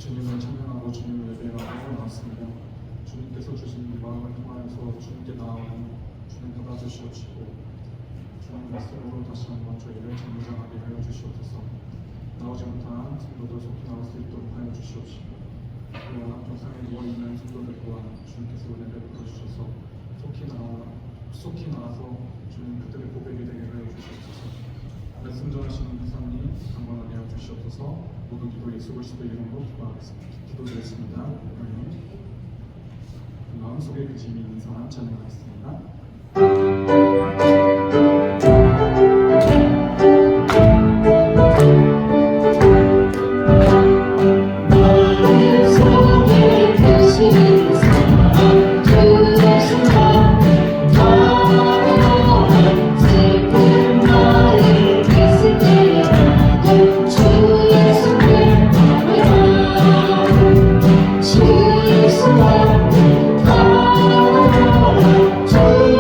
주님을 찬양하고 주님을 예배하고 나왔습니다. 주님께서 주신 이 마음을 통하여서 주님께 나아오는 주님 받아주시옵시고 주님 말씀으로 다시 한번 저희를 정리장하게 하여 주시옵소서. 나오지 못한 성도들 속히 나올 수 있도록 하여 주시옵시고 또한 병상에 누워있는 성도들 또한 주님께서 은혜 베풀어 주셔서 속히 나와서 주님 그들의 고백이 되게 하여 주시옵소서. 말씀 전하시는 기사님 강건하게 하여 주시옵소서. 모든 기도 예수 그리스도의 이름으로 기도드렸습니다. 마음속에 그짐이 있는 사람 찬양하겠습니다. 주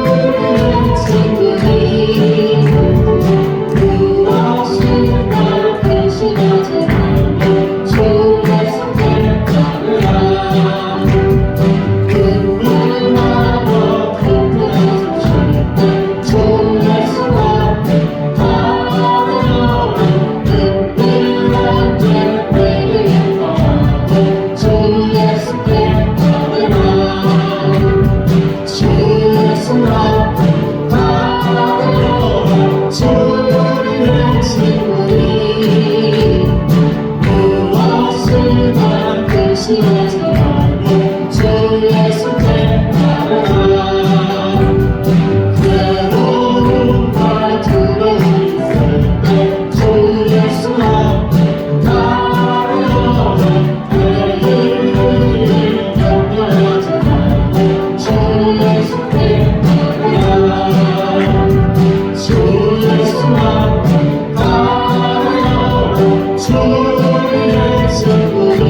우리의 승리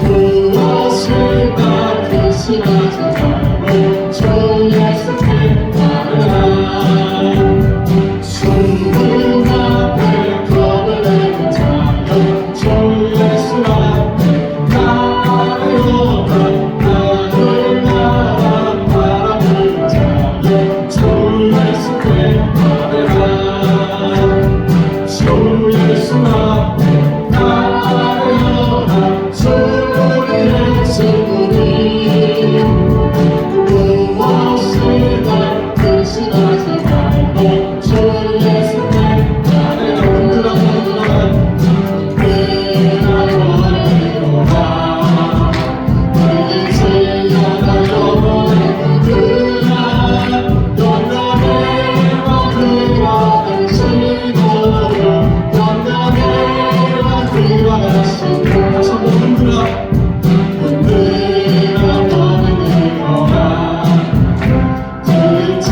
무엇을 바꾸시마지 말고 주 예수께 따르라 죽음 앞에 겁을 내는 자여 주 예수 앞에 따르라 하늘 나라 바라보는 자여 주 예수께 따르라 주 예수 앞에 따르라 주 우리의 승리 무엇을 바꾸시마지 말고 주 예수께 따르라 흔들어 버리로라 이제 나가 영원히 흔들라 영원히 만들어 당신으로 영원히 만들어 가시고 다시 한번 흔들어 버리로라 이제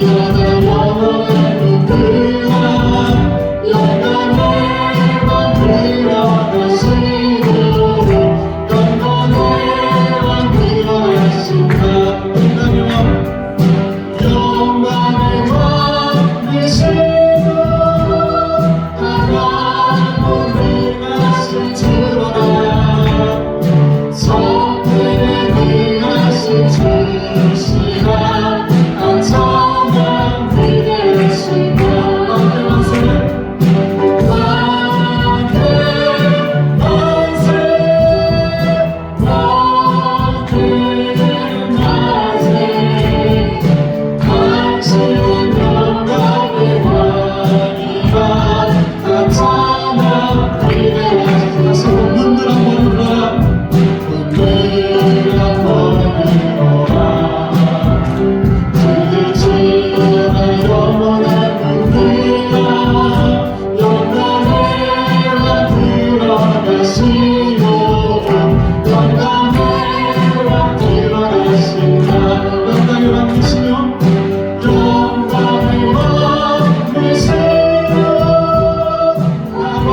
나가 영원히 흔들라 영원히 만들어 가시고 영원히 만들어 가신다 영광의 왕 되시고 하나님의 말씀 들어라 성령의 능하신 주시라 천만 위대하시고 왕의 왕세 왕의 왕세 왕의 왕세 당신은 영광의 왕이라 천만 위대하시고 다시 한번 흔들어 버리라 흔들어 버리라 들지어라 영원한 흔들어 영원히 만들어 가시고 영원히 만들어 가신다 영광의 왕 되시며 영광의 왕 되시며 나와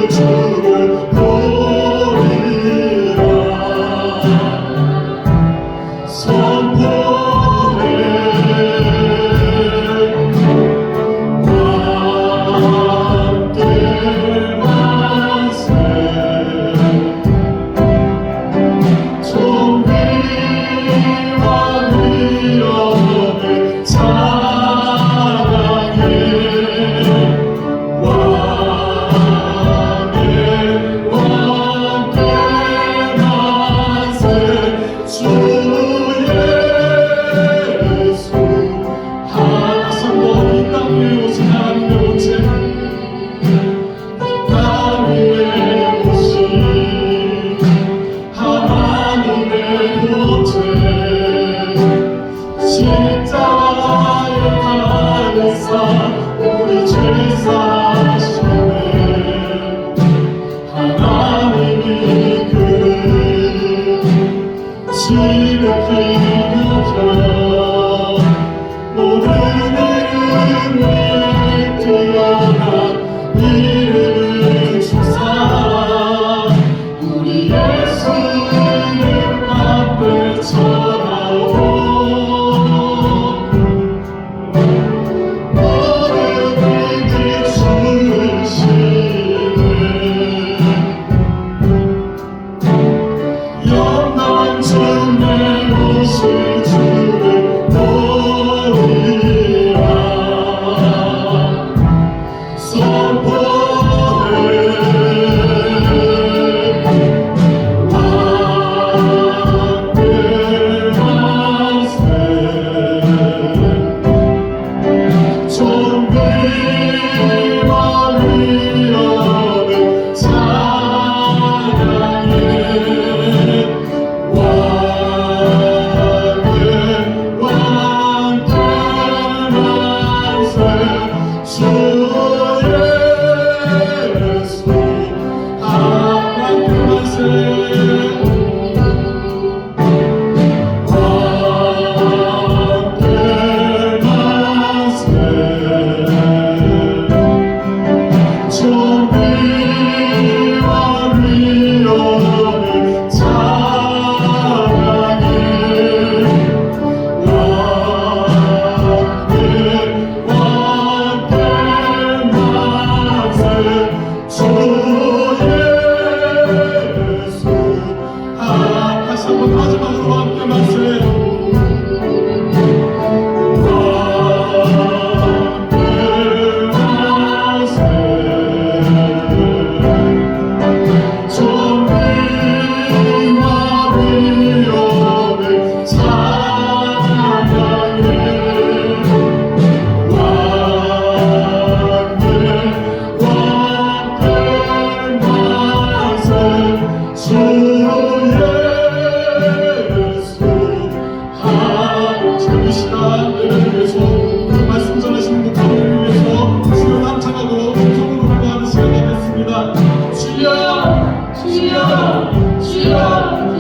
주를 보리라 선포해 함께 만세 존귀와 위엄을 찬양해 왕의 왕께 만세 주 예수 다시 한번 이 땅 위에 오신 하나님의 모체 땅 위에 오신 하나님의 모체 십자가에 달려서 우리 죄 사하시네 하나님이 그를 지극히 높여 모든 이름 위에 뛰어난 이름을 주사 우리 예수 이름 앞에 쳐다오 모든 일이 주시네 영광 중에 오실 주를 보리라 선포해 함께 만세 존귀와 위엄을 찬양해 왕의 왕께 만세 주 예수 왕께 만세 왕께 만세 존귀와 위엄을 찬양해 왕께 왕께 만세 주 예수 다시 한번 마지막으로 함께 만세 존귀와 위엄을 찬양해 왕의 왕께 만세 주 예수 지금 이 시간 예배를 위해서 그 말씀 전하시는 목사님을 위해서 주여 남창하고 성으로 기도하는 시간이 됐습니다. 주여 주여 주여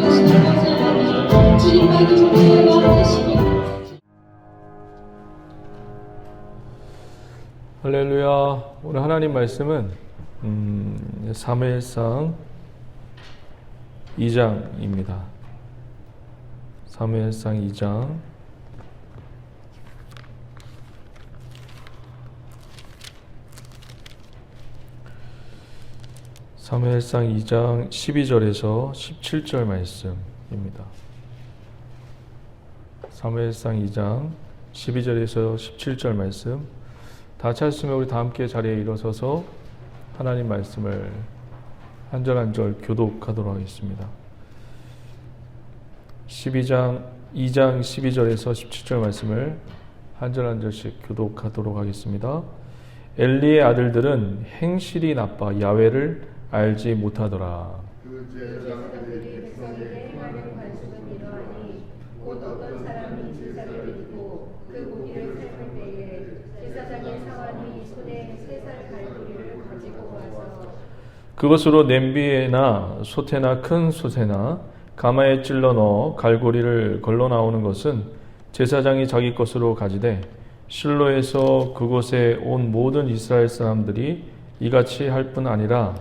되시는 것을 주님만이 우리의 왕이시니 할렐루야. 오늘 하나님 말씀은 사무엘상 2장입니다. 사무엘상 2장 사무엘상 2장 12절에서 17절 말씀입니다. 사무엘상 2장 12절에서 17절 말씀 다 찾았으면 우리 다 함께 자리에 일어서서 하나님 말씀을 한 절 한 절 교독하도록 하겠습니다. 2장 12절에서 17절 말씀을 한 절 한 절씩 교독하도록 하겠습니다. 엘리의 아들들은 행실이 나빠 야훼를 알지 못하더라. 그 제사장들이 백성에게 행하는 관습은 이러하니 곧 어떤 사람이 제사를 드리고 그 고기를 삶을 때에 제사장의 사환이 손에 3살 갈고리를 가지고 와서 그것으로 냄비에나 솥에나 큰 솥에나 가마에 찔러 넣어 갈고리를 걸러 나오는 것은 제사장이 자기 것으로 가지되 실로에서 그곳에 온 모든 이스라엘 사람들이 이같이 할 뿐 아니라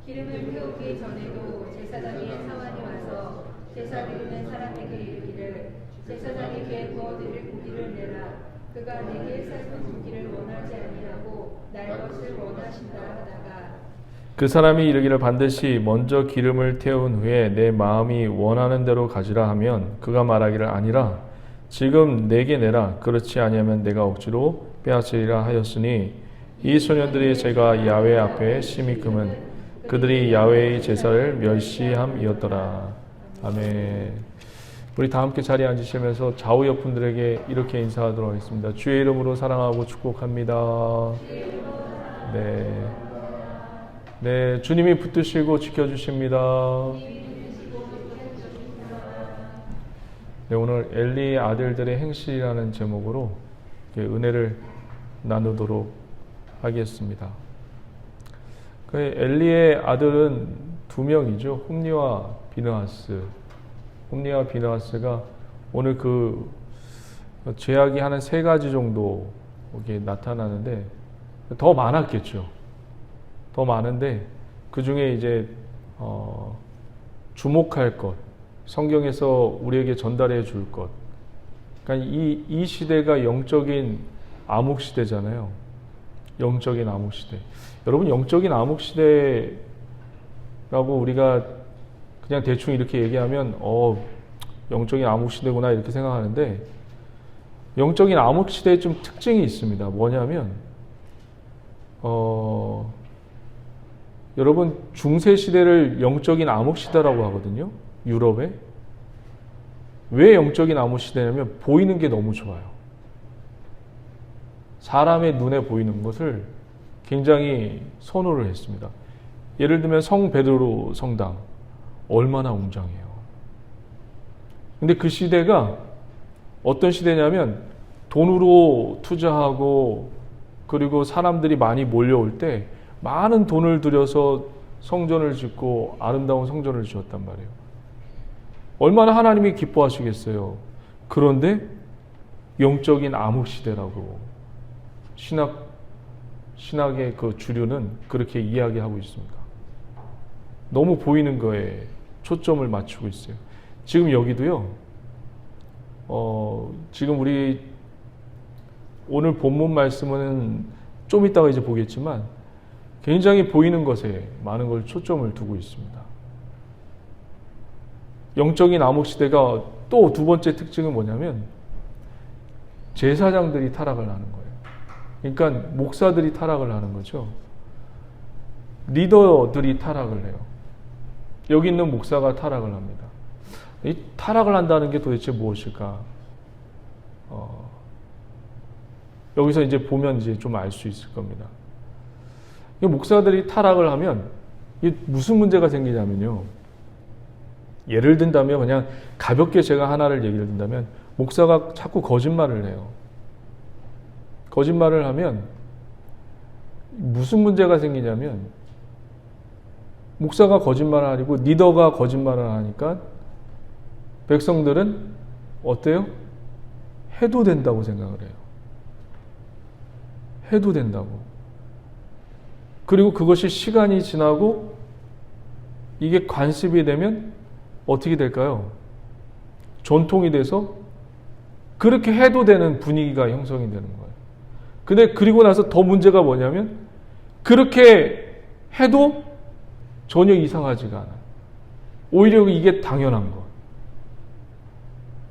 기름을 태우기 전에도 제사장의 사환이 와서 제사 드리는 사람에게 이르기를 제사장에게 구워드릴 고기를 내라. 그가 내게 삶은 고기를 원하지 아니하고 날 것을 원하신다 하다가 그 사람이 이르기를 반드시 먼저 기름을 태운 후에 내 마음이 원하는 대로 가지라 하면 그가 말하기를 아니라 지금 내게 내라. 그렇지 아니하면 내가 억지로 빼앗으리라 하였으니 이 소년들이 제가 야훼 앞에 심히 금은 그들이 야훼의 제사를 멸시함이었더라. 아멘. 우리 다 함께 자리에 앉으시면서 좌우 옆 분들에게 이렇게 인사하도록 하겠습니다. 주의 이름으로 사랑하고 축복합니다. 네. 네, 주님이 붙드시고 지켜주십니다. 네, 오늘 엘리의 아들들의 행실이라는 제목으로 은혜를 나누도록 하겠습니다. 그 엘리의 아들은 두 명이죠. 홈니와 비느하스. 홈니와 비느하스가 오늘 그 죄악이 하는 3가지 정도 이렇게 나타나는데 더 많았겠죠. 더 많은데 그 중에 이제 주목할 것, 성경에서 우리에게 전달해 줄 것. 그러니까 이 시대가 영적인 암흑 시대잖아요. 영적인 암흑 시대. 여러분, 영적인 암흑 시대라고 우리가 그냥 대충 이렇게 얘기하면 영적인 암흑 시대구나 이렇게 생각하는데, 영적인 암흑 시대에 좀 특징이 있습니다. 뭐냐면 여러분, 중세 시대를 영적인 암흑 시대라고 하거든요. 유럽에. 왜 영적인 암흑 시대냐면 보이는 게 너무 좋아요. 사람의 눈에 보이는 것을 굉장히 선호를 했습니다. 예를 들면 성 베드로 성당 얼마나 웅장해요. 근데 그 시대가 어떤 시대냐면 돈으로 투자하고 그리고 사람들이 많이 몰려올 때 많은 돈을 들여서 성전을 짓고 아름다운 성전을 지었단 말이에요. 얼마나 하나님이 기뻐하시겠어요. 그런데 영적인 암흑 시대라고 신학의 그 주류는 그렇게 이야기하고 있습니다. 너무 보이는 거에 초점을 맞추고 있어요. 지금 여기도요. 지금 우리 오늘 본문 말씀은 좀 이따가 이제 보겠지만 굉장히 보이는 것에 많은 걸 초점을 두고 있습니다. 영적인 암흑 시대가 또 두 번째 특징은 뭐냐면 제사장들이 타락을 하는 거예요. 그러니까 목사들이 타락을 하는 거죠. 리더들이 타락을 해요. 여기 있는 목사가 타락을 합니다. 이 타락을 한다는 게 도대체 무엇일까? 여기서 이제 보면 이제 좀 알 수 있을 겁니다. 목사들이 타락을 하면 무슨 문제가 생기냐면요. 예를 든다면 그냥 가볍게 제가 하나를 얘기를 든다면 목사가 자꾸 거짓말을 해요. 거짓말을 하면 무슨 문제가 생기냐면 목사가 거짓말을 하고 리더가 거짓말을 하니까 백성들은 어때요? 해도 된다고 생각을 해요. 해도 된다고. 그리고 그것이 시간이 지나고 이게 관습이 되면 어떻게 될까요? 전통이 돼서 그렇게 해도 되는 분위기가 형성이 되는 거예요. 근데 그리고 나서 더 문제가 뭐냐면 그렇게 해도 전혀 이상하지가 않아요. 오히려 이게 당연한 것.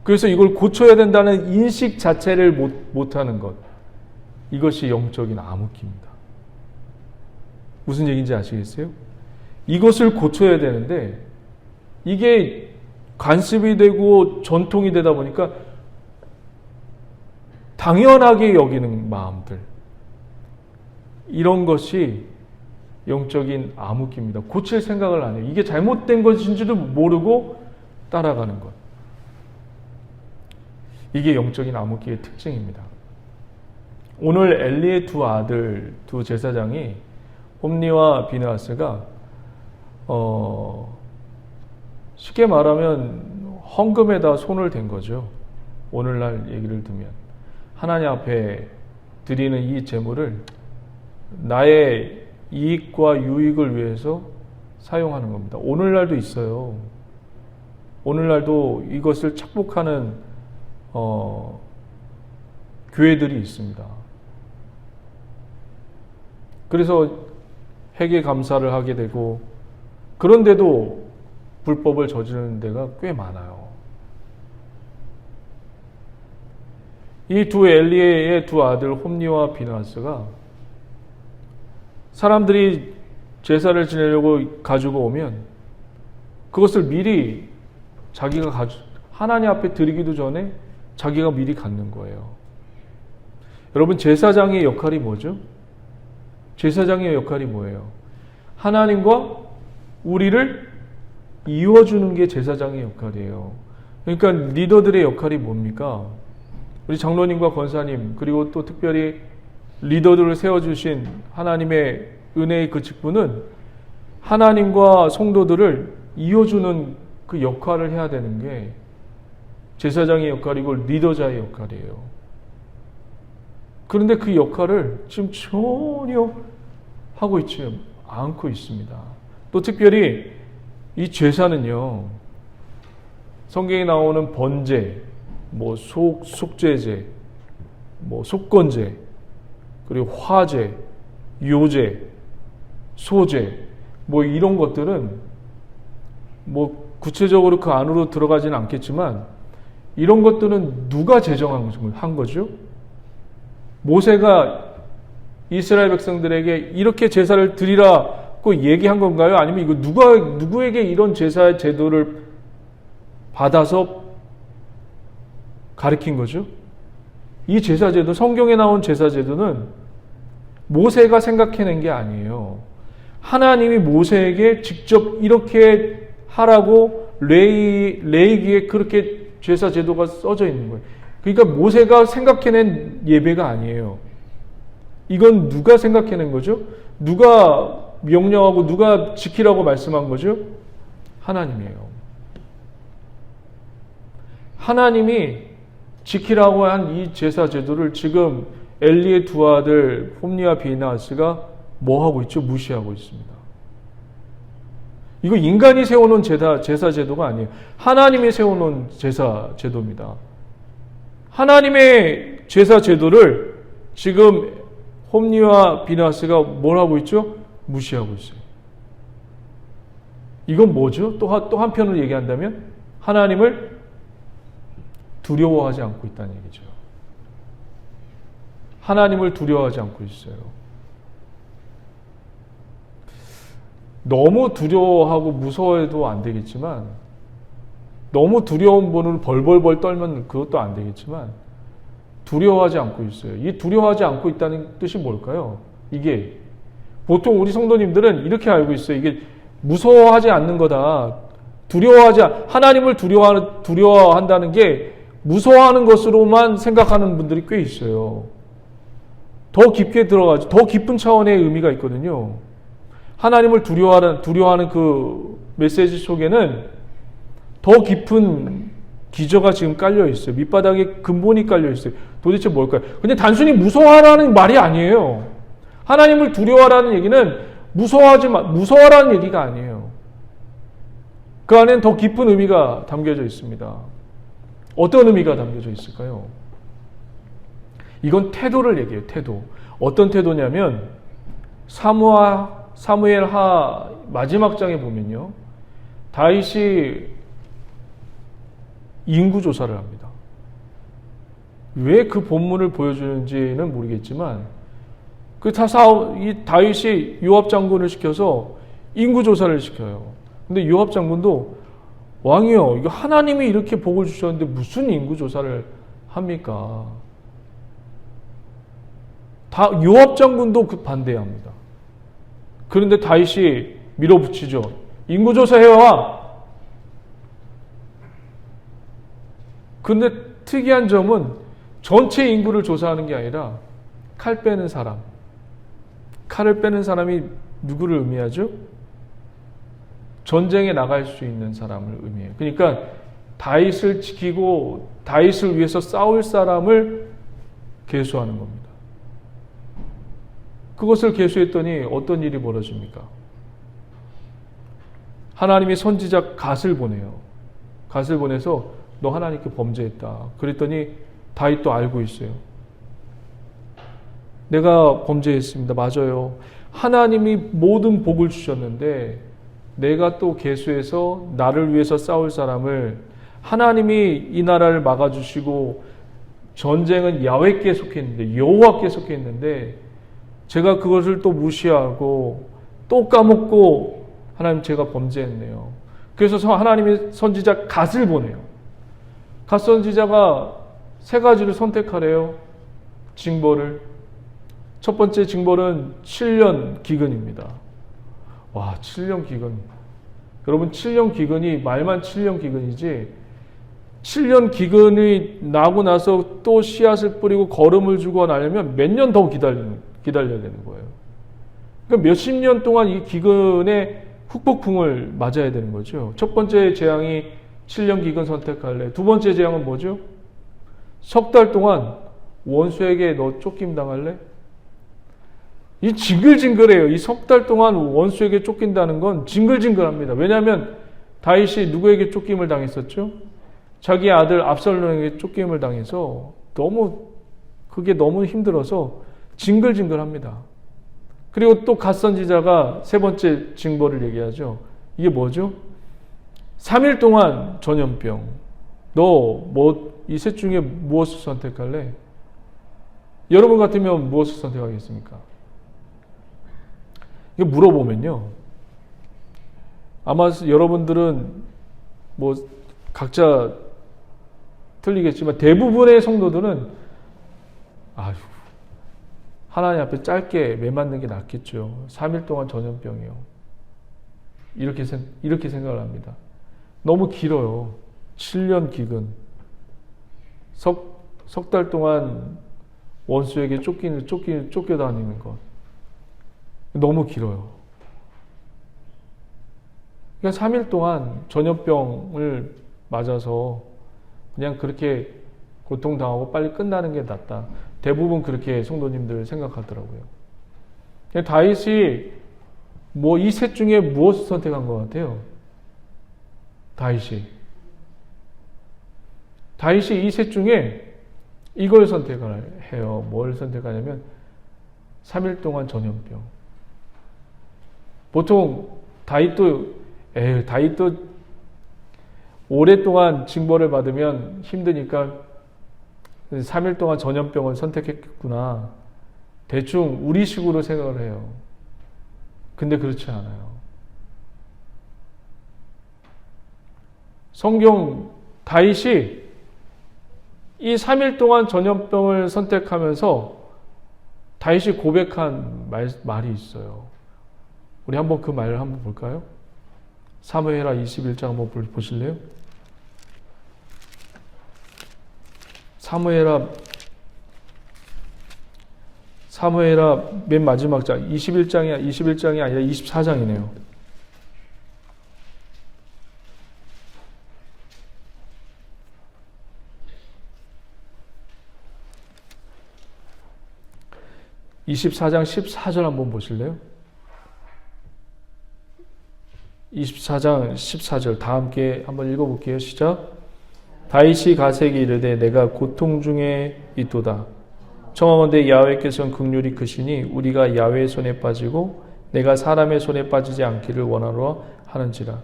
그래서 이걸 고쳐야 된다는 인식 자체를 못하는 것. 이것이 영적인 암흑기입니다. 무슨 얘기인지 아시겠어요? 이것을 고쳐야 되는데 이게 관습이 되고 전통이 되다 보니까 당연하게 여기는 마음들, 이런 것이 영적인 암흑기입니다. 고칠 생각을 안 해요. 이게 잘못된 것인지도 모르고 따라가는 것. 이게 영적인 암흑기의 특징입니다. 오늘 엘리의 두 아들, 두 제사장이 홈니와 비느하스가 쉽게 말하면 헌금에다 손을 댄 거죠. 오늘날 얘기를 두면 하나님 앞에 드리는 이 제물을 나의 이익과 유익을 위해서 사용하는 겁니다. 오늘날도 있어요. 오늘날도 이것을 착복하는 교회들이 있습니다. 그래서 회계 감사를 하게 되고, 그런데도 불법을 저지르는 데가 꽤 많아요. 이 두 엘리의 두 아들 홈니와 비나스가 사람들이 제사를 지내려고 가지고 오면 그것을 미리 자기가 하나님 앞에 드리기도 전에 자기가 미리 갖는 거예요. 여러분, 제사장의 역할이 뭐죠? 제사장의 역할이 뭐예요? 하나님과 우리를 이어주는 게 제사장의 역할이에요. 그러니까 리더들의 역할이 뭡니까? 우리 장로님과 권사님, 그리고 또 특별히 리더들을 세워주신 하나님의 은혜의 그 직분은 하나님과 성도들을 이어주는 그 역할을 해야 되는 게 제사장의 역할이고 리더자의 역할이에요. 그런데 그 역할을 지금 전혀 하고 있지 않고 있습니다. 또 특별히 이 제사는요, 성경에 나오는 번제, 속죄제, 속건제, 그리고 화제, 요제, 소제, 이런 것들은 구체적으로 그 안으로 들어가지는 않겠지만, 이런 것들은 누가 제정한 거죠? 모세가 이스라엘 백성들에게 이렇게 제사를 드리라고 얘기한 건가요? 아니면 이거 누구에게 이런 제사의 제도를 받아서 가르친 거죠? 이 제사제도, 성경에 나온 제사제도는 모세가 생각해낸 게 아니에요. 하나님이 모세에게 직접 이렇게 하라고 레위기에 그렇게 제사제도가 써져 있는 거예요. 그러니까 모세가 생각해낸 예배가 아니에요. 이건 누가 생각해낸 거죠? 누가 명령하고 누가 지키라고 말씀한 거죠? 하나님이에요. 하나님이 지키라고 한 이 제사 제도를 지금 엘리의 두 아들 홈니와 비나스가 뭐 하고 있죠? 무시하고 있습니다. 이거 인간이 세워놓은 제사 제도가 아니에요. 하나님이 세워놓은 제사 제도입니다. 하나님의 제사 제도를 지금 홈니와 비나스가 뭘 하고 있죠? 무시하고 있어요. 이건 뭐죠? 또 한편으로 얘기한다면 하나님을 두려워하지 않고 있다는 얘기죠. 하나님을 두려워하지 않고 있어요. 너무 두려워하고 무서워해도 안 되겠지만, 너무 두려운 분을 벌벌벌 떨면 그것도 안 되겠지만, 두려워하지 않고 있어요. 이 두려워하지 않고 있다는 뜻이 뭘까요? 이게 보통 우리 성도님들은 이렇게 알고 있어요. 이게 무서워하지 않는 거다. 하나님을 두려워한다는 게 무서워하는 것으로만 생각하는 분들이 꽤 있어요. 더 깊게 들어가죠. 더 깊은 차원의 의미가 있거든요. 하나님을 두려워하는 그 메시지 속에는 더 깊은 기저가 지금 깔려 있어요. 밑바닥에 근본이 깔려 있어요. 도대체 뭘까요? 근데 단순히 무서워하라는 말이 아니에요. 하나님을 두려워하라는 얘기는 무서워하라는 얘기가 아니에요. 그 안에는 더 깊은 의미가 담겨져 있습니다. 어떤 의미가 담겨져 있을까요? 이건 태도를 얘기해요. 태도. 어떤 태도냐면 사무엘하 마지막 장에 보면요, 다윗이 인구조사를 합니다. 왜 그 본문을 보여주는지는 모르겠지만 이 다윗이 요압 장군을 시켜서 인구조사를 시켜요. 근데 요압 장군도 왕이요, 이거 하나님이 이렇게 복을 주셨는데 무슨 인구조사를 합니까? 요압 장군도 반대합니다. 그런데 다윗이 밀어붙이죠. 인구조사 해와. 근데 특이한 점은 전체 인구를 조사하는 게 아니라 칼을 빼는 사람이 누구를 의미하죠? 전쟁에 나갈 수 있는 사람을 의미해요. 그러니까 다윗을 지키고 다윗을 위해서 싸울 사람을 계수하는 겁니다. 그것을 계수했더니 어떤 일이 벌어집니까? 하나님이 선지자 갓을 보내요. 갓을 보내서 너 하나님께 범죄했다. 그랬더니 다윗도 알고 있어요. 내가 범죄했습니다. 맞아요. 하나님이 모든 복을 주셨는데 내가 또 계수해서 나를 위해서 싸울 사람을 하나님이 이 나라를 막아주시고 전쟁은 야훼께 속했는데 여호와께 속했는데 제가 그것을 또 무시하고 또 까먹고 하나님 제가 범죄했네요. 그래서 하나님이 선지자 갓을 보내요. 갓 선지자가 세 가지를 선택하래요. 징벌을. 첫 번째 징벌은 7년 기근입니다. 와, 7년 기근. 여러분 7년 기근이 말만 7년 기근이지 7년 기근이 나고 나서 또 씨앗을 뿌리고 거름을 주고 나려면 몇 년 더 기다려야 되는 거예요. 그러니까 몇십 년 동안 이 기근의 후폭풍을 맞아야 되는 거죠. 첫 번째 재앙이 7년 기근 선택할래. 두 번째 재앙은 뭐죠? 석 달 동안 원수에게 너 쫓김 당할래? 이 징글징글해요. 이 석 달 동안 원수에게 쫓긴다는 건 징글징글합니다. 왜냐하면 다윗이 누구에게 쫓김을 당했었죠? 자기 아들 압살롬에게 쫓김을 당해서 그게 너무 힘들어서 징글징글합니다. 그리고 또 갓 선지자가 세 번째 징벌을 얘기하죠. 이게 뭐죠? 3일 동안 전염병. 너 이 셋 중에 무엇을 선택할래? 여러분 같으면 무엇을 선택하겠습니까? 이거 물어보면요. 아마 여러분들은 각자 틀리겠지만 대부분의 성도들은 하나님 앞에 짧게 매 맞는 게 낫겠죠. 3일 동안 전염병이요. 이렇게 생각을 합니다. 너무 길어요. 7년 기근. 석 달 동안 원수에게 쫓겨다니는 것. 너무 길어요. 그러니까 3일 동안 전염병을 맞아서 그냥 그렇게 고통당하고 빨리 끝나는 게 낫다. 대부분 그렇게 성도님들 생각하더라고요. 다윗이 이 셋 중에 무엇을 선택한 것 같아요? 다윗이 이 셋 중에 이걸 선택을 해요. 뭘 선택하냐면 3일 동안 전염병. 보통 다윗도 오랫동안 징벌을 받으면 힘드니까 3일 동안 전염병을 선택했구나. 대충 우리식으로 생각을 해요. 근데 그렇지 않아요. 성경 다윗이 이 3일 동안 전염병을 선택하면서 다윗이 고백한 말이 있어요. 우리 한번 그 말을 한번 볼까요? 사무엘하 21장 한번 보실래요? 사무엘하 맨 마지막 장 21장이 아니라 24장이네요. (24장) 14절 한번 보실래요? 24장 14절 다 함께 한번 읽어볼게요. 시작. 다윗이 갓에게 이르되 내가 고통 중에 있도다. 청하건대 야훼께서는 긍휼이 크시니 우리가 야훼의 손에 빠지고 내가 사람의 손에 빠지지 않기를 원하노라 하는지라.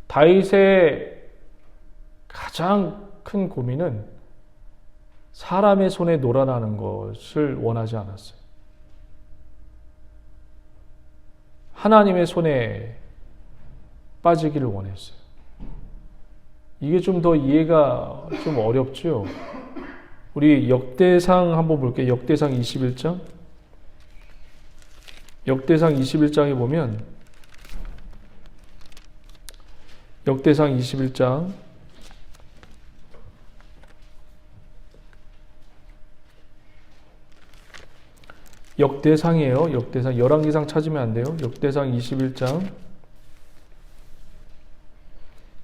다윗의 가장 큰 고민은 사람의 손에 놀아나는 것을 원하지 않았어요. 하나님의 손에 빠지기를 원했어요. 이게 좀 더 이해가 좀 어렵죠? 우리 역대상 한번 볼게요. 역대상 21장. 역대상 21장에 보면 역대상 21장 역대상이에요. 역대상. 열왕기상 찾으면 안 돼요. 역대상 21장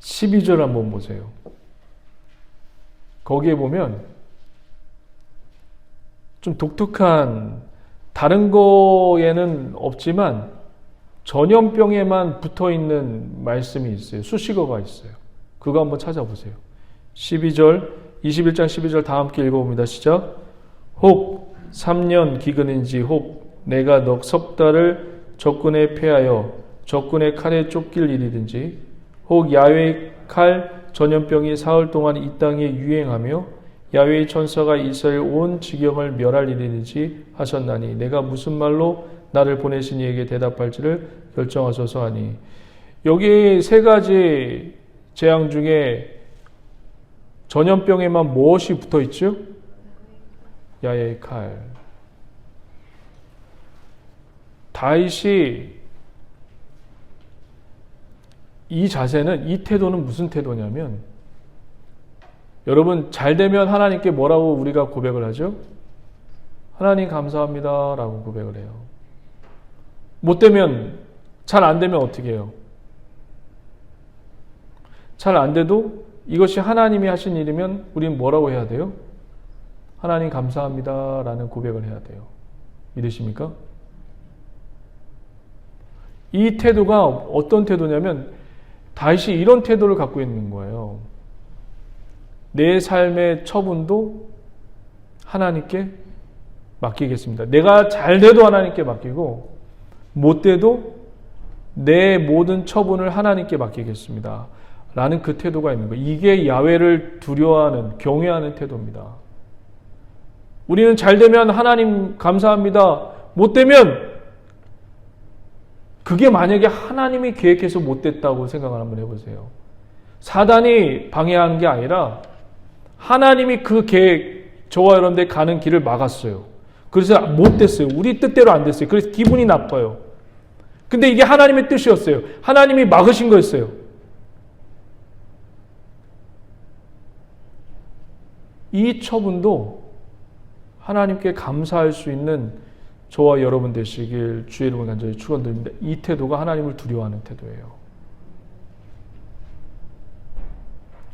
12절 한번 보세요. 거기에 보면 좀 독특한 다른 거에는 없지만 전염병에만 붙어 있는 말씀이 있어요. 수식어가 있어요. 그거 한번 찾아보세요. 21장 12절 다 함께 읽어봅니다. 시작. 혹 3년 기근인지 혹 내가 넉 석 달을 적군에 패하여 적군의 칼에 쫓길 일이든지 혹 야훼의 칼 전염병이 사흘 동안 이 땅에 유행하며 야훼의 천사가 이스라엘 온 지경을 멸할 일이든지 하셨나니 내가 무슨 말로 나를 보내신 이에게 대답할지를 결정하소서 하니. 여기 세 가지 재앙 중에 전염병에만 무엇이 붙어 있죠? 야훼의 칼. 다윗이 이 자세는, 이 태도는 무슨 태도냐면, 여러분 잘 되면 하나님께 뭐라고 우리가 고백을 하죠? 하나님 감사합니다 라고 고백을 해요. 못 되면, 잘 안 되면 어떻게 해요? 잘 안 돼도 이것이 하나님이 하신 일이면 우리는 뭐라고 해야 돼요? 하나님 감사합니다 라는 고백을 해야 돼요. 믿으십니까? 이 태도가 어떤 태도냐면 다윗이 이런 태도를 갖고 있는 거예요. 내 삶의 처분도 하나님께 맡기겠습니다. 내가 잘 돼도 하나님께 맡기고 못 돼도 내 모든 처분을 하나님께 맡기겠습니다. 라는 그 태도가 있는 거예요. 이게 야훼를 두려워하는, 경외하는 태도입니다. 우리는 잘 되면 하나님 감사합니다. 못 되면 그게 만약에 하나님이 계획해서 못 됐다고 생각을 한번 해보세요. 사단이 방해하는 게 아니라 하나님이 그 계획, 저와 여러분들 가는 길을 막았어요. 그래서 못 됐어요. 우리 뜻대로 안 됐어요. 그래서 기분이 나빠요. 근데 이게 하나님의 뜻이었어요. 하나님이 막으신 거였어요. 이 처분도 하나님께 감사할 수 있는 저와 여러분 되시길 주의 이름으로 간절히 축원드립니다. 이 태도가 하나님을 두려워하는 태도예요.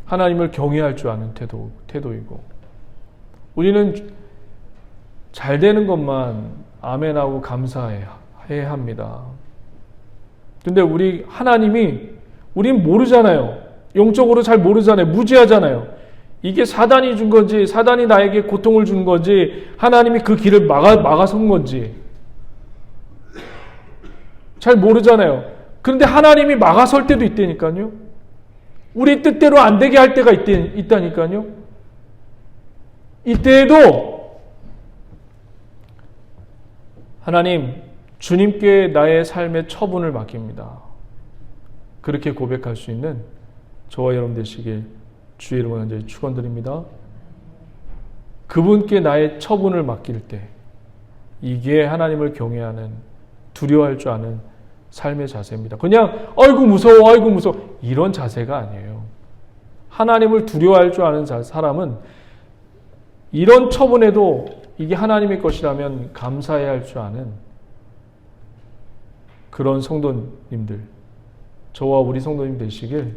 하나님을 경외할 줄 아는 태도이고, 우리는 잘 되는 것만 아멘하고 감사해야 합니다. 근데 우린 모르잖아요. 영적으로 잘 모르잖아요. 무지하잖아요. 이게 사단이 준 건지, 사단이 나에게 고통을 준 건지, 하나님이 그 길을 막아선 건지 잘 모르잖아요. 그런데 하나님이 막아설 때도 있다니까요. 우리 뜻대로 안 되게 할 때가 있다니까요. 이때에도 하나님, 주님께 나의 삶의 처분을 맡깁니다. 그렇게 고백할 수 있는 저와 여러분 되시길 주의 이름으로 간절히 축원드립니다. 그분께 나의 처분을 맡길 때 이게 하나님을 경외하는, 두려워할 줄 아는 삶의 자세입니다. 그냥 아이고 무서워 이런 자세가 아니에요. 하나님을 두려워할 줄 아는 사람은 이런 처분에도 이게 하나님의 것이라면 감사해야 할 줄 아는 그런 성도님들, 저와 우리 성도님 되시길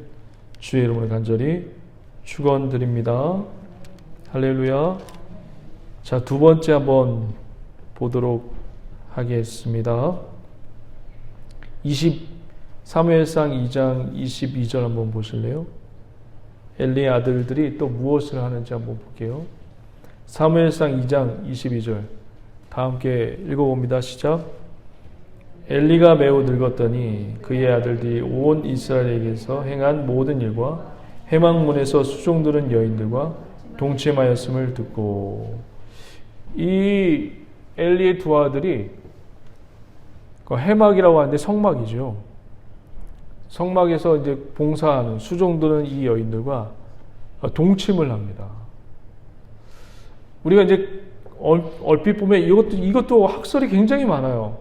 주의 이름으로 간절히 축원드립니다. 할렐루야. 자, 두 번째 한번 보도록 하겠습니다. 사무엘상 2장 22절 한번 보실래요? 엘리의 아들들이 또 무엇을 하는지 한번 볼게요. 사무엘상 2장 22절 다 함께 읽어봅니다. 시작. 엘리가 매우 늙었더니 그의 아들들이 온 이스라엘에게서 행한 모든 일과 해망문에서 수종들은 여인들과 동침하였음을 듣고, 이 엘리의 두 아들이 해막이라고 하는데 성막이죠. 성막에서 이제 봉사하는 수종들은 이 여인들과 동침을 합니다. 우리가 이제 얼핏 보면 이것도 학설이 굉장히 많아요.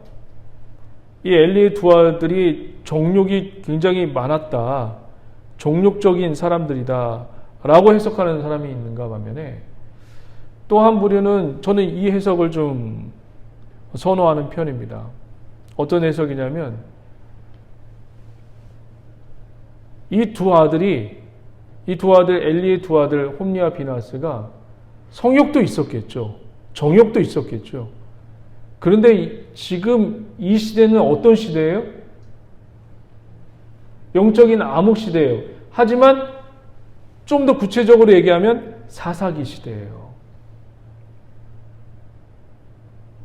이 엘리의 두 아들이 정욕이 굉장히 많았다, 정욕적인 사람들이다 라고 해석하는 사람이 있는가 반면에, 또 한 부류는 저는 이 해석을 좀 선호하는 편입니다. 어떤 해석이냐면, 이 두 아들 엘리의 두 아들 홈리와 비나스가 성욕도 있었겠죠. 정욕도 있었겠죠. 그런데 지금 이 시대는 어떤 시대예요? 영적인 암흑 시대예요. 하지만 좀 더 구체적으로 얘기하면 사사기 시대예요.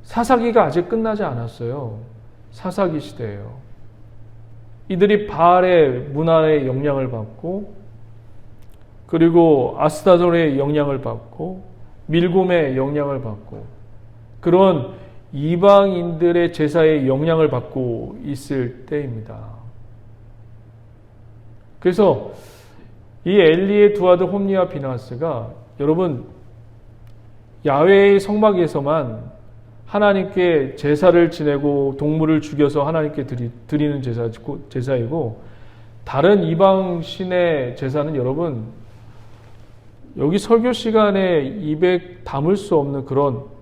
사사기가 아직 끝나지 않았어요. 사사기 시대예요. 이들이 바알의 문화의 영향을 받고, 그리고 아스타돌의 영향을 받고, 밀곰의 영향을 받고, 그런 이방인들의 제사의 영향을 받고 있을 때입니다. 그래서 이 엘리의 두 아들 홈니와 비나스가 여러분 야훼의 성막에서만 하나님께 제사를 지내고 동물을 죽여서 하나님께 드리는 제사이고, 다른 이방 신의 제사는 여러분 여기 설교 시간에 입에 담을 수 없는 그런,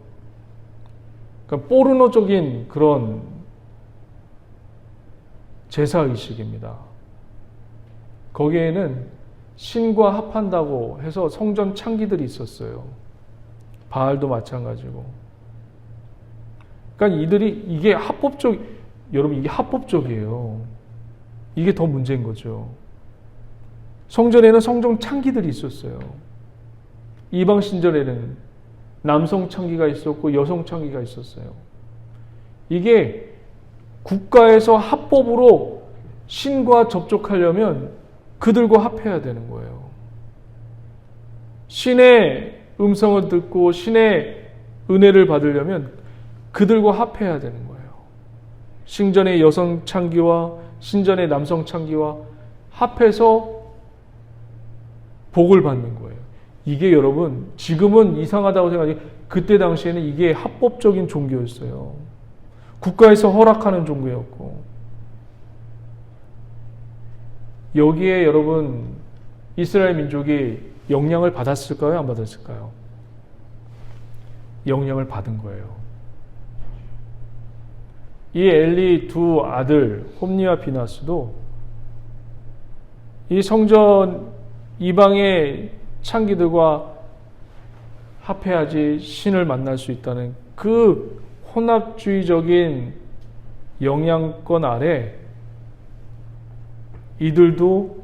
그러니까 포르노적인 그런 제사의식입니다. 거기에는 신과 합한다고 해서 성전 창기들이 있었어요. 바알도 마찬가지고. 그러니까 이게 여러분 이게 합법적이에요. 이게 더 문제인 거죠. 성전에는 성전 창기들이 있었어요. 이방 신전에는 남성 창기가 있었고 여성 창기가 있었어요. 이게 국가에서 합법으로 신과 접촉하려면 그들과 합해야 되는 거예요. 신의 음성을 듣고 신의 은혜를 받으려면 그들과 합해야 되는 거예요. 신전의 여성 창기와 신전의 남성 창기와 합해서 복을 받는 거예요. 이게 여러분 지금은 이상하다고 생각하지, 그때 당시에는 이게 합법적인 종교였어요. 국가에서 허락하는 종교였고, 여기에 여러분 이스라엘 민족이 영향을 받았을까요? 안 받았을까요? 영향을 받은 거예요. 이 엘리 두 아들 홈니와 비나스도 이 성전 이방의 창기들과 합해야지 신을 만날 수 있다는 그 혼합주의적인 영향권 아래 이들도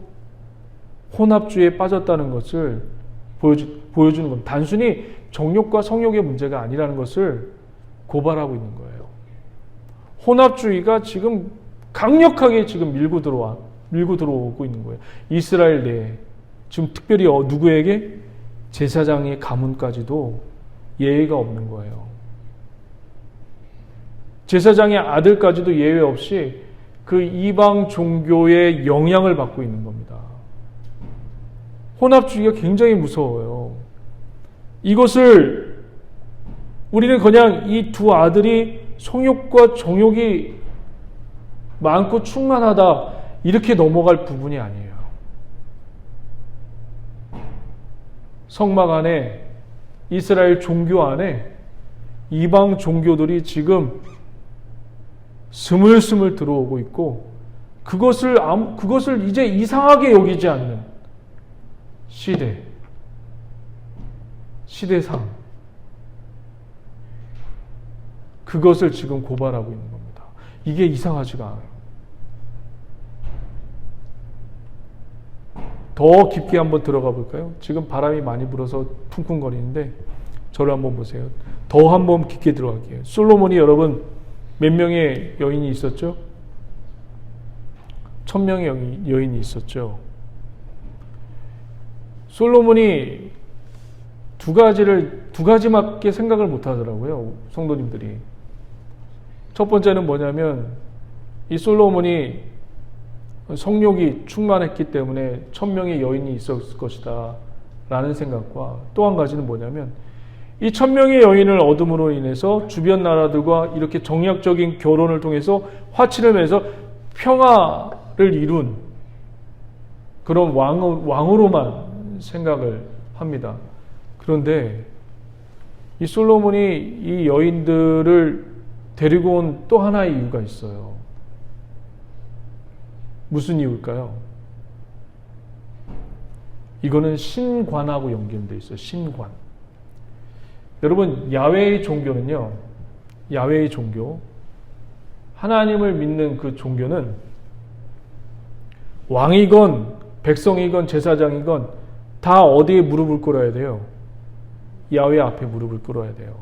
혼합주의에 빠졌다는 것을 보여주는 겁니다. 단순히 정욕과 성욕의 문제가 아니라는 것을 고발하고 있는 거예요. 혼합주의가 지금 강력하게 지금 밀고 들어오고 있는 거예요. 이스라엘 내에. 지금 특별히 누구에게? 제사장의 가문까지도 예외가 없는 거예요. 제사장의 아들까지도 예외 없이 그 이방 종교의 영향을 받고 있는 겁니다. 혼합주의가 굉장히 무서워요. 이것을 우리는 그냥 이 두 아들이 성욕과 정욕이 많고 충만하다 이렇게 넘어갈 부분이 아니에요. 성막 안에, 이스라엘 종교 안에 이방 종교들이 지금 스물스물 들어오고 있고, 그것을 이제 이상하게 여기지 않는 시대상, 그것을 지금 고발하고 있는 겁니다. 이게 이상하지가 않아요. 더 깊게 한번 들어가 볼까요? 지금 바람이 많이 불어서 쿵쿵거리는데 저를 한번 보세요. 더 한번 깊게 들어갈게요. 솔로몬이 여러분 몇 명의 여인이 있었죠? 1000명의 여인이 있었죠. 솔로몬이 두 가지밖에 생각을 못 하더라고요. 성도님들이. 첫 번째는 뭐냐면 이 솔로몬이 성욕이 충만했기 때문에 1000명의 여인이 있었을 것이다 라는 생각과, 또 한 가지는 뭐냐면 이 1000명의 여인을 얻음으로 인해서 주변 나라들과 이렇게 정략적인 결혼을 통해서 화친을 맺어서 평화를 이룬 그런 왕으로만 생각을 합니다. 그런데 이 솔로몬이 이 여인들을 데리고 온 또 하나의 이유가 있어요. 무슨 이유일까요? 이거는 신관하고 연결되어 있어요. 신관. 여러분, 야훼의 종교는요, 야훼의 종교, 하나님을 믿는 그 종교는 왕이건 백성이건 제사장이건 다 어디에 무릎을 꿇어야 돼요? 야훼 앞에 무릎을 꿇어야 돼요.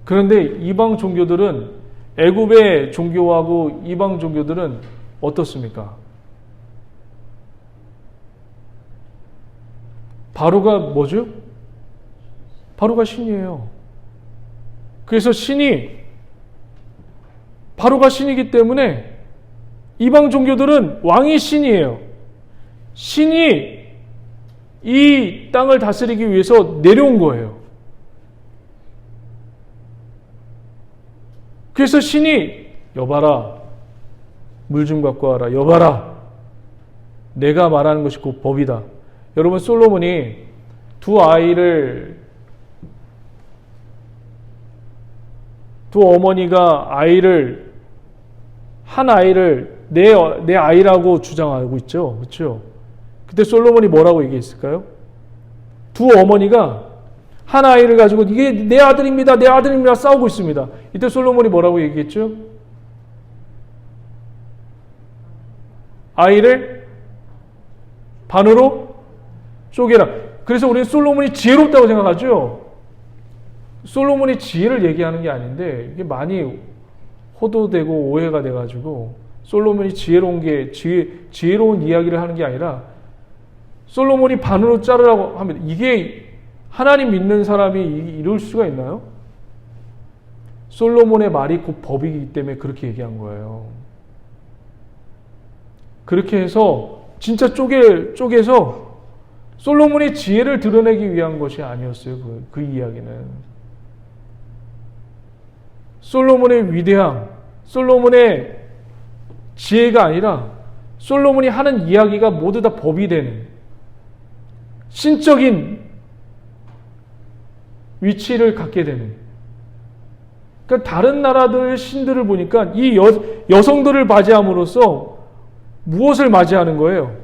그런데 이방 종교들은, 애굽의 종교하고 이방 종교들은 어떻습니까? 바로가 뭐죠? 바로가 신이에요. 그래서 바로가 신이기 때문에 이방 종교들은 왕이 신이에요. 신이 이 땅을 다스리기 위해서 내려온 거예요. 그래서 신이 여봐라, 물 좀 갖고 와라, 여봐라, 내가 말하는 것이 곧 법이다. 여러분, 솔로몬이 두 어머니가 한 아이를 내 아이라고 주장하고 있죠. 그렇죠? 그때 솔로몬이 뭐라고 얘기했을까요? 두 어머니가 한 아이를 가지고 이게 내 아들입니다, 내 아들입니다 싸우고 있습니다. 이때 솔로몬이 뭐라고 얘기했죠? 아이를 반으로 쪼개라. 그래서 우리는 솔로몬이 지혜롭다고 생각하죠. 솔로몬이 지혜를 얘기하는 게 아닌데 이게 많이 호도되고 오해가 돼가지고 솔로몬이 지혜로운 이야기를 하는 게 아니라 솔로몬이 반으로 자르라고 하면 이게 하나님 믿는 사람이 이럴 수가 있나요? 솔로몬의 말이 곧 법이기 때문에 그렇게 얘기한 거예요. 그렇게 해서 진짜 쪼개서 솔로몬의 지혜를 드러내기 위한 것이 아니었어요. 그 이야기는. 솔로몬의 위대함, 솔로몬의 지혜가 아니라 솔로몬이 하는 이야기가 모두 다 법이 되는 신적인 위치를 갖게 되는. 그러니까 다른 나라들 신들을 보니까 이 여성들을 맞이함으로써 무엇을 맞이하는 거예요?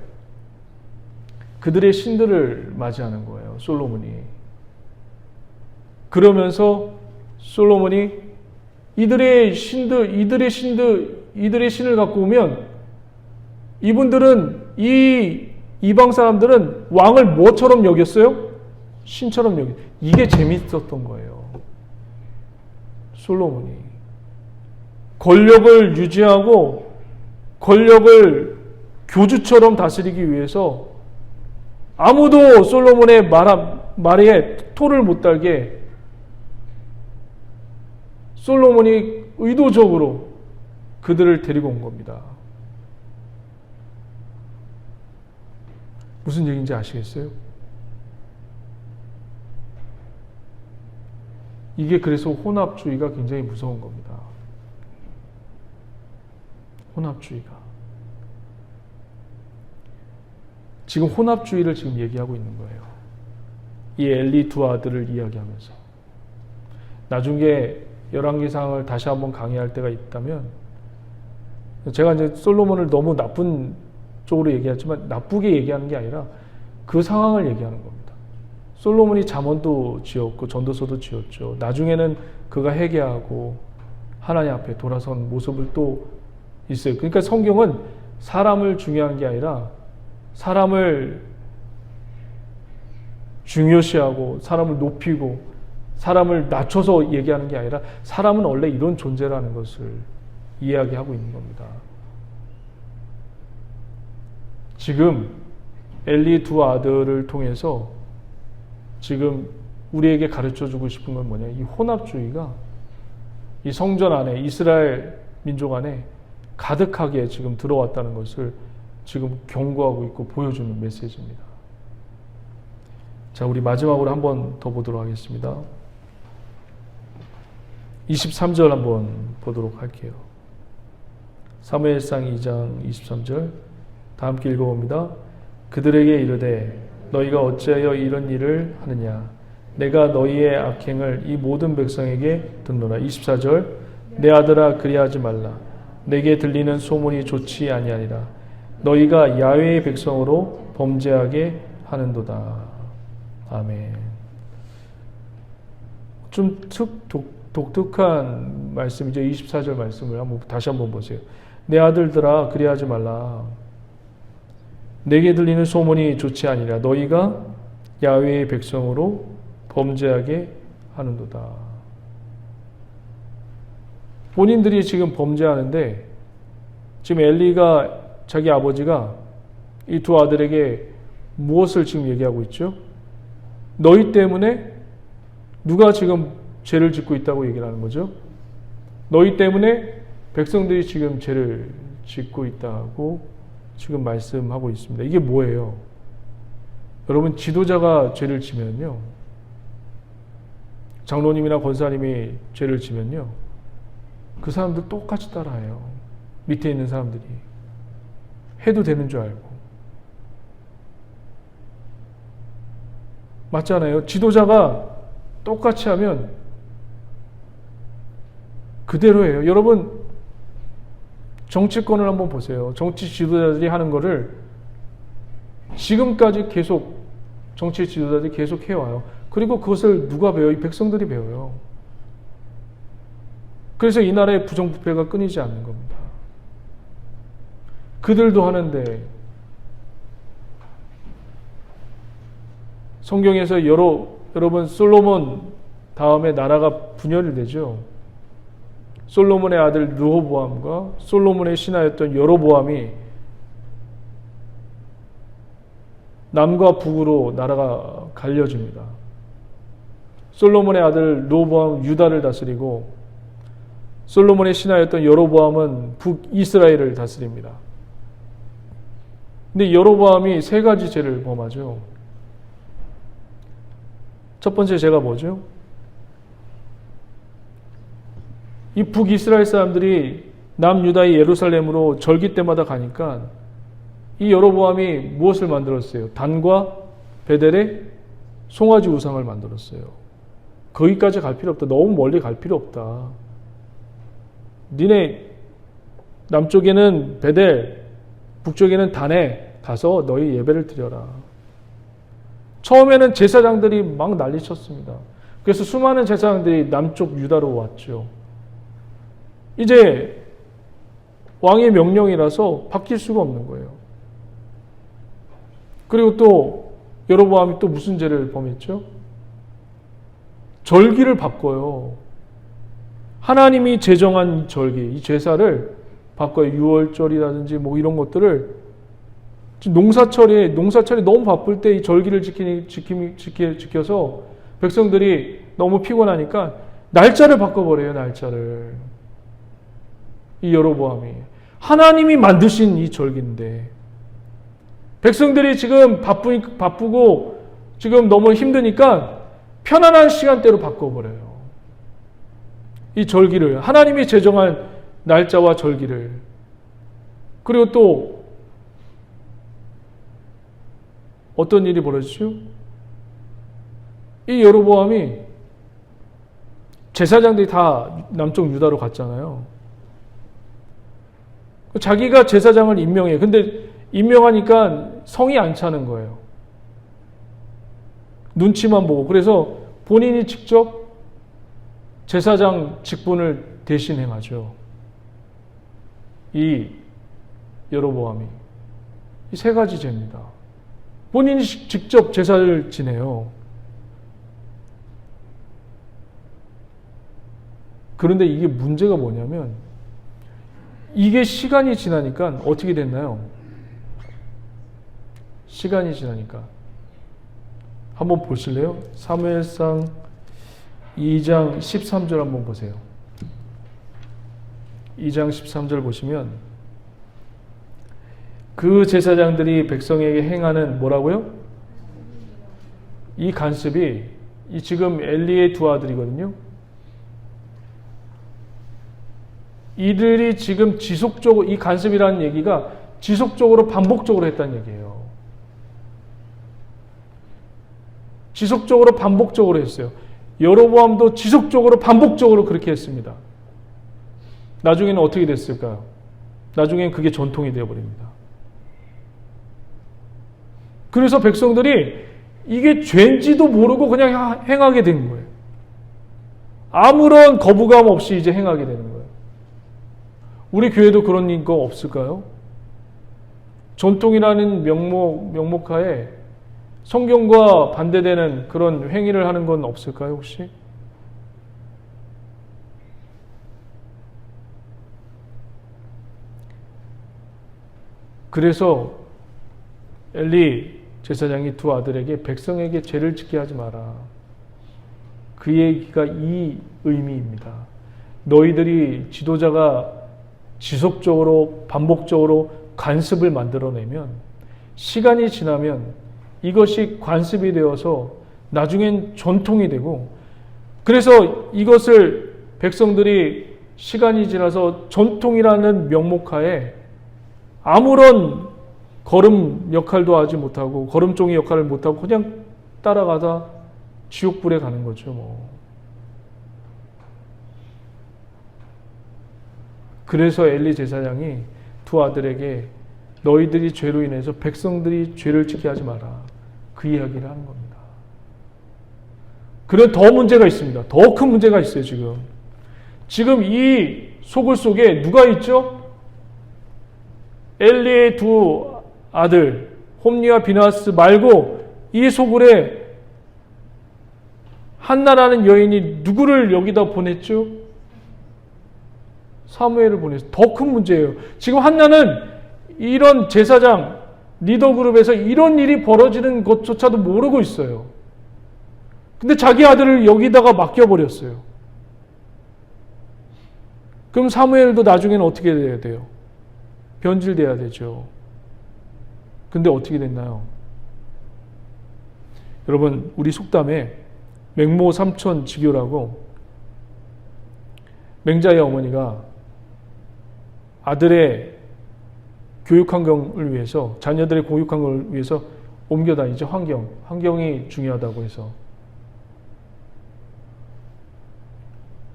그들의 신들을 맞이하는 거예요. 솔로몬이. 그러면서 솔로몬이 이들의 신을 갖고 오면 이분들은 이방 사람들은 왕을 뭐처럼 여겼어요? 신처럼 여겼어요. 이게 재밌었던 거예요. 솔로몬이 권력을 유지하고 권력을 교주처럼 다스리기 위해서 아무도 솔로몬의 말에 토를 못 달게 솔로몬이 의도적으로 그들을 데리고 온 겁니다. 무슨 얘기인지 아시겠어요? 이게 그래서 혼합주의가 굉장히 무서운 겁니다. 혼합주의가. 지금 혼합주의를 지금 얘기하고 있는 거예요. 이 엘리 두 아들을 이야기하면서. 나중에 열왕기상을 다시 한번 강의할 때가 있다면 제가 이제 솔로몬을 너무 나쁜 쪽으로 얘기하지만 나쁘게 얘기하는 게 아니라 그 상황을 얘기하는 겁니다. 솔로몬이 잠언도 지었고 전도서도 지었죠. 나중에는 그가 회개하고 하나님 앞에 돌아선 모습을 또 있어요. 그러니까 성경은 사람을 중요한 게 아니라 사람을 중요시하고 사람을 높이고 사람을 낮춰서 얘기하는 게 아니라 사람은 원래 이런 존재라는 것을 이야기하고 있는 겁니다. 지금 엘리 두 아들을 통해서 지금 우리에게 가르쳐주고 싶은 건 뭐냐? 이 혼합주의가 이 성전 안에 이스라엘 민족 안에 가득하게 지금 들어왔다는 것을 지금 경고하고 있고 보여주는 메시지입니다. 자, 우리 마지막으로 한 번 더 보도록 하겠습니다. 23절 한번 보도록 할게요. 사무엘상 2장 23절 다 함께 읽어봅니다. 그들에게 이르되 너희가 어찌하여 이런 일을 하느냐? 내가 너희의 악행을 이 모든 백성에게 듣노라. 24절 내 아들아 그리하지 말라. 내게 들리는 소문이 좋지 아니하니라. 너희가 야훼의 백성으로 범죄하게 하는도다. 아멘. 좀 독특한 말씀이죠. 24절 말씀을 다시 한번 보세요. 내 아들들아 그리하지 말라. 내게 들리는 소문이 좋지 아니라 너희가 야훼의 백성으로 범죄하게 하는도다. 본인들이 지금 범죄하는데 지금 엘리가 자기 아버지가 이 두 아들에게 무엇을 지금 얘기하고 있죠? 너희 때문에 누가 지금 죄를 짓고 있다고 얘기를 하는 거죠? 너희 때문에 백성들이 지금 죄를 짓고 있다고 지금 말씀하고 있습니다. 이게 뭐예요? 여러분, 지도자가 죄를 지면요, 장로님이나 권사님이 죄를 지면요, 그 사람들 똑같이 따라해요. 밑에 있는 사람들이 해도 되는 줄 알고. 맞잖아요. 지도자가 똑같이 하면 그대로 해요. 여러분, 정치권을 한번 보세요. 정치 지도자들이 하는 거를 지금까지 계속 정치 지도자들이 계속 해와요. 그리고 그것을 누가 배워요? 이 백성들이 배워요. 그래서 이 나라의 부정부패가 끊이지 않는 겁니다. 그들도 하는데, 성경에서 여러분 솔로몬 다음에 나라가 분열이 되죠. 솔로몬의 아들 르호보암과 솔로몬의 신하였던 여로보암이 남과 북으로 나라가 갈려집니다. 솔로몬의 아들 르호보암은 유다를 다스리고 솔로몬의 신하였던 여로보암은 북이스라엘을 다스립니다. 근데 여로보암이 세 가지 죄를 범하죠. 첫 번째 죄가 뭐죠? 이 북이스라엘 사람들이 남유다의 예루살렘으로 절기 때마다 가니까 이 여로보암이 무엇을 만들었어요? 단과 베델의 송아지 우상을 만들었어요. 거기까지 갈 필요 없다. 너무 멀리 갈 필요 없다. 니네 남쪽에는 베델, 북쪽에는 단에 가서 너희 예배를 드려라. 처음에는 제사장들이 막 난리쳤습니다. 그래서 수많은 제사장들이 남쪽 유다로 왔죠. 이제 왕의 명령이라서 바뀔 수가 없는 거예요. 그리고 또 여로보암이 또 무슨 죄를 범했죠? 절기를 바꿔요. 하나님이 제정한 절기, 이 제사를 바꿔요. 6월절이라든지 뭐 이런 것들을 농사철이 너무 바쁠 때 이 절기를 지켜서 백성들이 너무 피곤하니까 날짜를 바꿔버려요. 날짜를. 이 여로보암이 하나님이 만드신 이 절기인데 백성들이 지금 바쁘고 지금 너무 힘드니까 편안한 시간대로 바꿔버려요. 이 절기를, 하나님이 제정한 날짜와 절기를. 그리고 또 어떤 일이 벌어지죠? 이 여로보암이 제사장들이 다 남쪽 유다로 갔잖아요. 자기가 제사장을 임명해. 근데 임명하니까 성이 안 차는 거예요. 눈치만 보고. 그래서 본인이 직접 제사장 직분을 대신 행하죠. 이 여로보암이. 이 세 가지 죄입니다. 본인이 직접 제사를 지내요. 그런데 이게 문제가 뭐냐면 이게 시간이 지나니까 어떻게 됐나요? 시간이 지나니까 한번 보실래요? 사무엘상 2장 13절 한번 보세요. 2장 13절 보시면 그 제사장들이 백성에게 행하는 뭐라고요? 이 간습이 이 지금 엘리의 두 아들이거든요. 이들이 지금 지속적으로 이 간습이라는 얘기가 지속적으로 반복적으로 했다는 얘기예요. 지속적으로 반복적으로 했어요. 여로보암도 지속적으로 반복적으로 그렇게 했습니다. 나중에는 어떻게 됐을까요? 나중에는 그게 전통이 되어버립니다. 그래서 백성들이 이게 죄인지도 모르고 그냥 행하게 된 거예요. 아무런 거부감 없이 이제 행하게 되는 거예요. 우리 교회도 그런 거 없을까요? 전통이라는 명목하에 성경과 반대되는 그런 행위를 하는 건 없을까요, 혹시? 그래서 엘리 제사장이 두 아들에게 백성에게 죄를 짓게 하지 마라. 그 얘기가 이 의미입니다. 너희들이 지도자가 지속적으로 반복적으로 관습을 만들어내면 시간이 지나면 이것이 관습이 되어서 나중엔 전통이 되고, 그래서 이것을 백성들이 시간이 지나서 전통이라는 명목하에 아무런 걸음 역할도 하지 못하고 걸음종이 역할을 못하고 그냥 따라가다 지옥불에 가는 거죠. 뭐. 그래서 엘리 제사장이 두 아들에게 너희들이 죄로 인해서 백성들이 죄를 짓게 하지 마라. 그 이야기를 하는 겁니다. 그런데 더 문제가 있습니다. 더 큰 문제가 있어요, 지금. 지금 이 소굴 속에 누가 있죠? 엘리의 두 아들, 홈니와 비나스 말고 이 소굴에 한나라는 여인이 누구를 여기다 보냈죠? 사무엘을 보냈어요. 더 큰 문제예요. 지금 한나는 이런 제사장, 리더 그룹에서 이런 일이 벌어지는 것조차도 모르고 있어요. 근데 자기 아들을 여기다가 맡겨버렸어요. 그럼 사무엘도 나중에는 어떻게 돼야 돼요? 변질돼야 되죠. 근데 어떻게 됐나요? 여러분, 우리 속담에 맹모 삼천 지교라고 맹자의 어머니가 아들의 교육 환경을 위해서, 자녀들의 교육 환경을 위해서 옮겨 다니죠. 환경이 중요하다고 해서.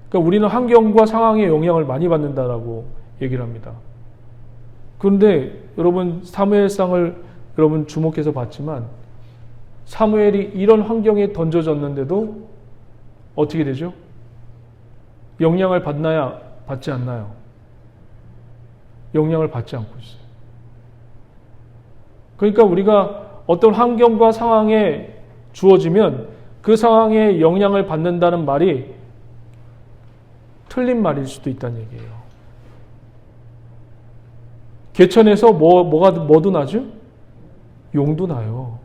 그러니까 우리는 환경과 상황에 영향을 많이 받는다라고 얘기를 합니다. 그런데 여러분, 사무엘상을 여러분 주목해서 봤지만 사무엘이 이런 환경에 던져졌는데도 어떻게 되죠? 영향을 받나요? 받지 않나요? 영향을 받지 않고 있어요. 그러니까 우리가 어떤 환경과 상황에 주어지면 그 상황에 영향을 받는다는 말이 틀린 말일 수도 있다는 얘기예요. 개천에서 뭐도 나죠? 용도 나요.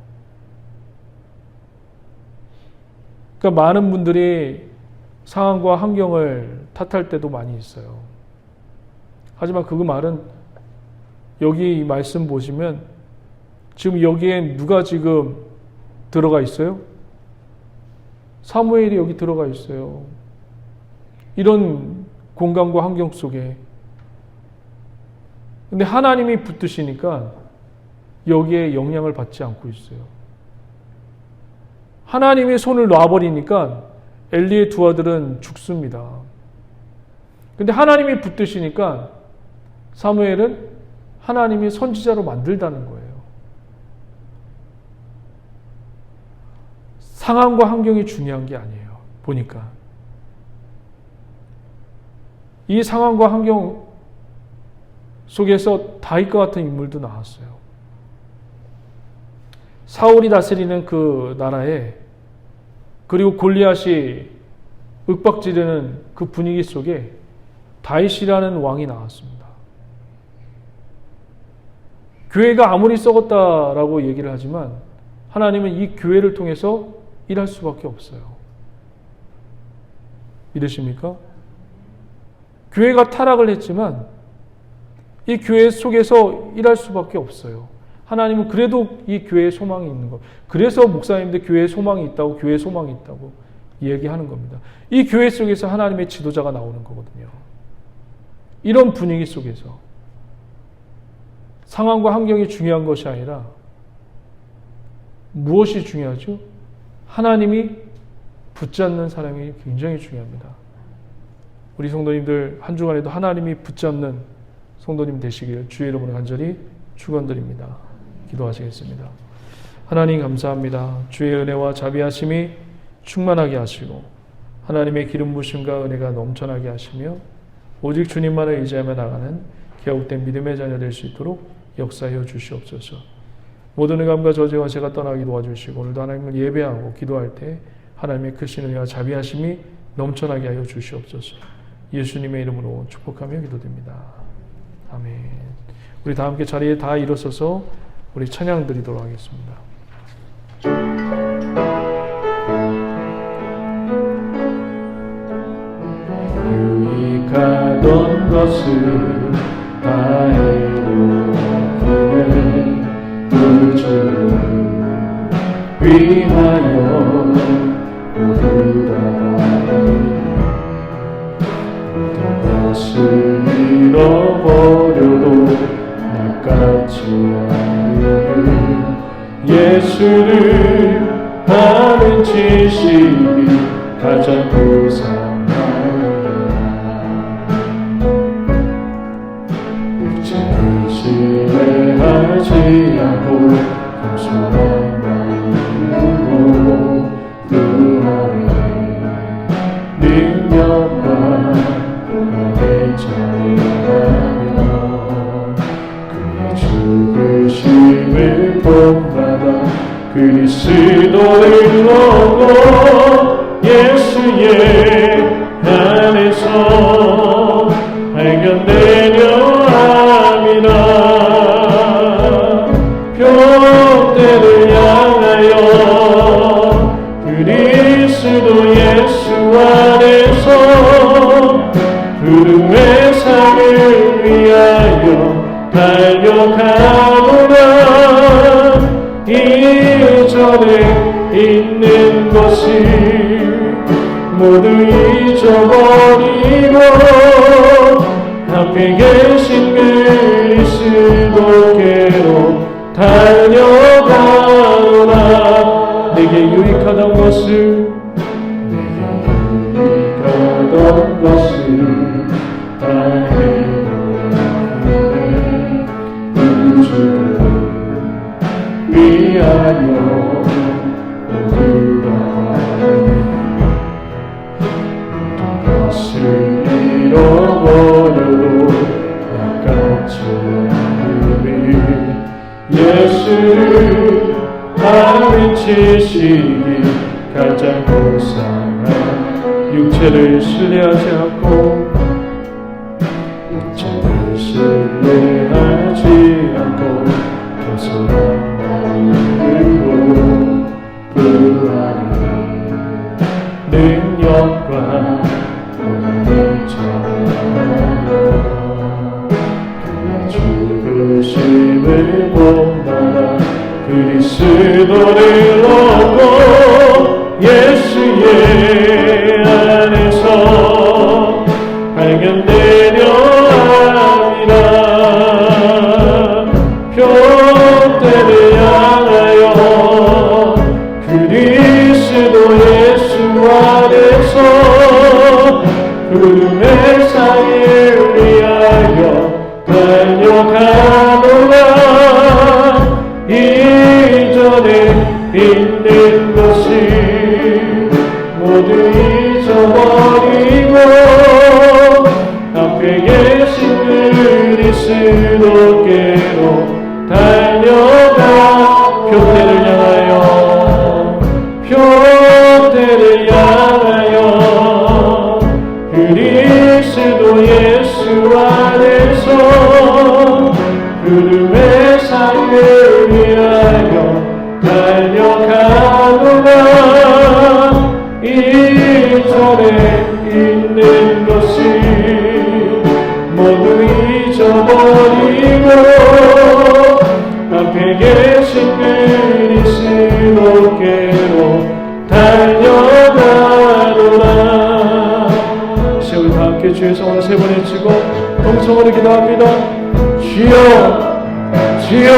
그러니까 많은 분들이 상황과 환경을 탓할 때도 많이 있어요. 하지만 그 말은 여기 이 말씀 보시면 지금 여기에 누가 지금 들어가 있어요? 사무엘이 여기 들어가 있어요. 이런 공간과 환경 속에. 근데 하나님이 붙드시니까 여기에 영향을 받지 않고 있어요. 하나님이 손을 놔버리니까 엘리의 두 아들은 죽습니다. 근데 하나님이 붙드시니까 사무엘은 하나님이 선지자로 만들다는 거예요. 상황과 환경이 중요한 게 아니에요. 보니까. 이 상황과 환경 속에서 다윗과 같은 인물도 나왔어요. 사울이 다스리는 그 나라에, 그리고 골리앗이 윽박지르는 그 분위기 속에 다윗이라는 왕이 나왔습니다. 교회가 아무리 썩었다라고 얘기를 하지만 하나님은 이 교회를 통해서 일할 수밖에 없어요. 믿으십니까? 교회가 타락을 했지만 이 교회 속에서 일할 수밖에 없어요. 하나님은 그래도 이 교회에 소망이 있는 것. 그래서 목사님들 교회에 소망이 있다고, 교회에 소망이 있다고 얘기하는 겁니다. 이 교회 속에서 하나님의 지도자가 나오는 거거든요. 이런 분위기 속에서 상황과 환경이 중요한 것이 아니라 무엇이 중요하죠? 하나님이 붙잡는 사람이 굉장히 중요합니다. 우리 성도님들 한 주간에도 하나님이 붙잡는 성도님 되시길 주의 이름으로 간절히 축원드립니다. 기도하시겠습니다. 하나님 감사합니다. 주의 은혜와 자비하심이 충만하게 하시고 하나님의 기름 부심과 은혜가 넘쳐나게 하시며 오직 주님만을 의지하며 나가는 개혁된 믿음의 자녀 될 수 있도록 역사하여 주시옵소서. 모든 의감과 저주와 죄가 떠나게 도와주시고 오늘도 하나님을 예배하고 기도할 때 하나님의 크신 은혜와 자비하심이 넘쳐나게 하여 주시옵소서. 예수님의 이름으로 축복하며 기도드립니다. 아멘. 우리 다 함께 자리에 다 일어서서 우리 찬양 드리도록 하겠습니다. 유익하던 것을 다 이루기는 구주를 위하여 오르라. 모든 것을 잃어버려도 낯같지 않는 예수를 아는 지식이 가장 고상하리라. 육체를 신뢰하지 않고 겸손한 마음으로 그 안에 능력과 은혜 자랑하며 그의 죽으심을 본받아 그리스도를 얻고 예수의 안에서 발견되려 함이라. 표대를 향하여 그리스도 예수 안에서 부름의 상을 위하여 달려가노라. 이전에 있는 것을 모두 잊어버리고 앞에 계신 그리스도께로 달려가노라. 내게 유익하던 것을 다 해놓았네. 구주를 위하여 오르라. 모든 것을 잃어버려도 낯같지 않으리. 예수를 아는 지식이 가장 고상한 육체를 신뢰하지 않고 육체를 신뢰하지 않고 겸손한 마음으로 그 안에 능력과 은혜 자랑하며 그의 죽으심을 본받아 그리스도를 얻고 예수의 안에서 발견되려 함이라. 표대를 향하여 그리스도 예수 안에서 부름의 상을 위하여 달려가노라. 이전에 있는 것을 모두 잊어버리고 앞에 계신 그리스도께로 달려가. 표대를 향하여 그리스도 예수 안에서 부름의 상을 위하여 달려가노라. 이전에 있는 것을 모두 잊어버리고 앞에 계신 그리스도께로 달려가노라. 우리 다 함께 주의 성을 세 번 외치고 통성으로 기도합니다. 주여 주여